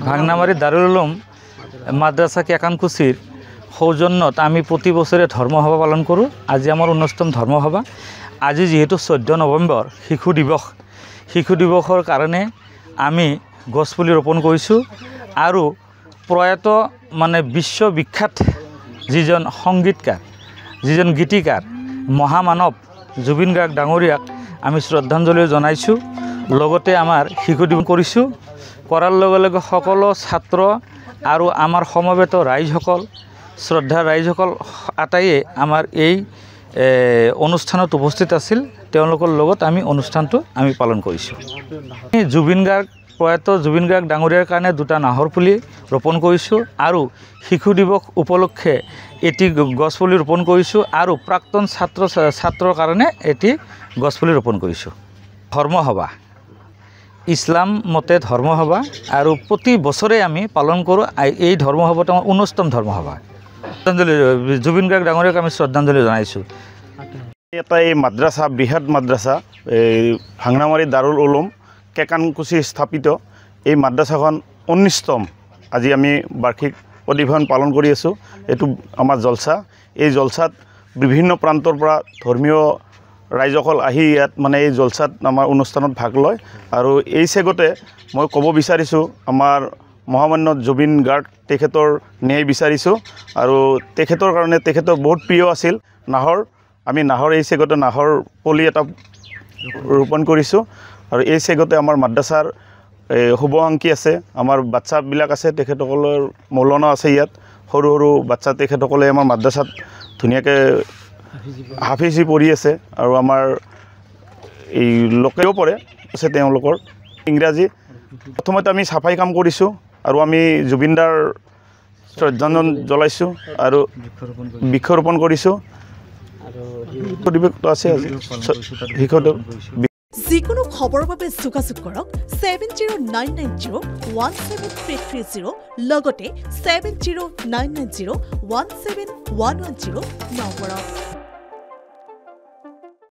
ভাংনামাৰি দাৰুল উলুম মাদ্ৰাসা কেকানকুচিৰ সৌজন্যত আমি প্ৰতি বছৰে ধৰ্মসভা পালন কৰোঁ। আজি আমাৰ 19তম ধৰ্মসভা। আজি যেহেতু 14 নৱেম্বৰ শিশু দিৱসৰ কাৰণে আমি গছপুলি ৰোপণ কৰিছোঁ আৰু প্ৰয়াত মানে বিশ্ববিখ্যাত যিজন সংগীতকাৰ যিজন গীতিকাৰ মহামানৱ জুবিন গাৰ্গ ডাঙৰীয়াক আমি শ্ৰদ্ধাঞ্জলি জনাইছোঁ। লগতে আমাৰ শিশু দিৱস কৰিছোঁ। কৰাৰ লগে লগে সকলো ছাত্ৰ আৰু আমাৰ সমবেত ৰাইজসকল শ্ৰদ্ধাৰ ৰাইজসকল আটাইয়ে আমাৰ এই অনুষ্ঠানত উপস্থিত আছিল। তেওঁলোকৰ লগত আমি অনুষ্ঠানটো আমি পালন কৰিছোঁ। প্ৰয়াত জুবিন গাৰ্গ ডাঙৰীয়াৰ কাৰণে 2টা নাহৰ পুলি ৰোপণ কৰিছোঁ আৰু শিশু দিৱস উপলক্ষে এটি গছপুলি ৰোপণ কৰিছোঁ আৰু প্ৰাক্তন ছাত্ৰৰ কাৰণে এটি গছপুলি ৰোপণ কৰিছোঁ। ধৰ্মসভা ইছলাম মতে ধৰ্মসভা আৰু প্ৰতি বছৰে আমি পালন কৰোঁ। এই ধৰ্মসভাটো আমাৰ 19তম ধৰ্মসভা। শ্ৰদ্ধাঞ্জলি জুবিন গাৰ্গ ডাঙৰীয়াক আমি শ্ৰদ্ধাঞ্জলি জনাইছোঁ। এটা এই মাদ্ৰাসা বৃহৎ মাদ্ৰাসা এই ভাংনামাৰি দাৰুল উলুম কেকানকুচি স্থাপিত এই মাদ্ৰাসাখন 19তম আজি আমি বাৰ্ষিক অধিৱেশন পালন কৰি আছোঁ। এইটো আমাৰ জলসা। এই জলসাত বিভিন্ন প্ৰান্তৰ পৰা ধৰ্মীয় ৰাইজসকল আহি ইয়াত মানে এই জলসাত আমাৰ অনুষ্ঠানত ভাগ লয় আৰু এই চেগতে মই ক'ব বিচাৰিছোঁ আমাৰ মহামান্য জুবিন গাৰ্গ তেখেতৰ ন্যায় বিচাৰিছোঁ আৰু তেখেতৰ কাৰণে তেখেতৰ বহুত প্ৰিয় আছিল নাহৰ। আমি নাহৰ এই চেগতে নাহৰ পুলি এটা ৰোপণ কৰিছোঁ আৰু এই চেগতে আমাৰ মাদ্ৰাছাৰ শুভাকাংক্ষী আছে, আমাৰ বাচ্চাবিলাক আছে, তেখেতসকলৰ মৌলানা আছে ইয়াত সৰু সৰু বাচ্চা তেখেতসকলে আমাৰ মাদ্ৰাছাত ধুনীয়াকৈ হাফিজি পঢ়ি আছে আৰু আমাৰ এই লোকেও পঢ়ে আছে তেওঁলোকৰ ইংৰাজী। প্ৰথমতে আমি চাফাই কাম কৰিছোঁ আৰু আমি জুবিনদাৰ শ্ৰদ্ধাঞ্জলি জ্বলাইছোঁ আৰু বৃক্ষৰোপণ কৰিছোঁ। আছে যিকোনো খবৰৰ বাবে যোগাযোগ কৰক 7099017330 লগতে 7099017110 নম্বৰত।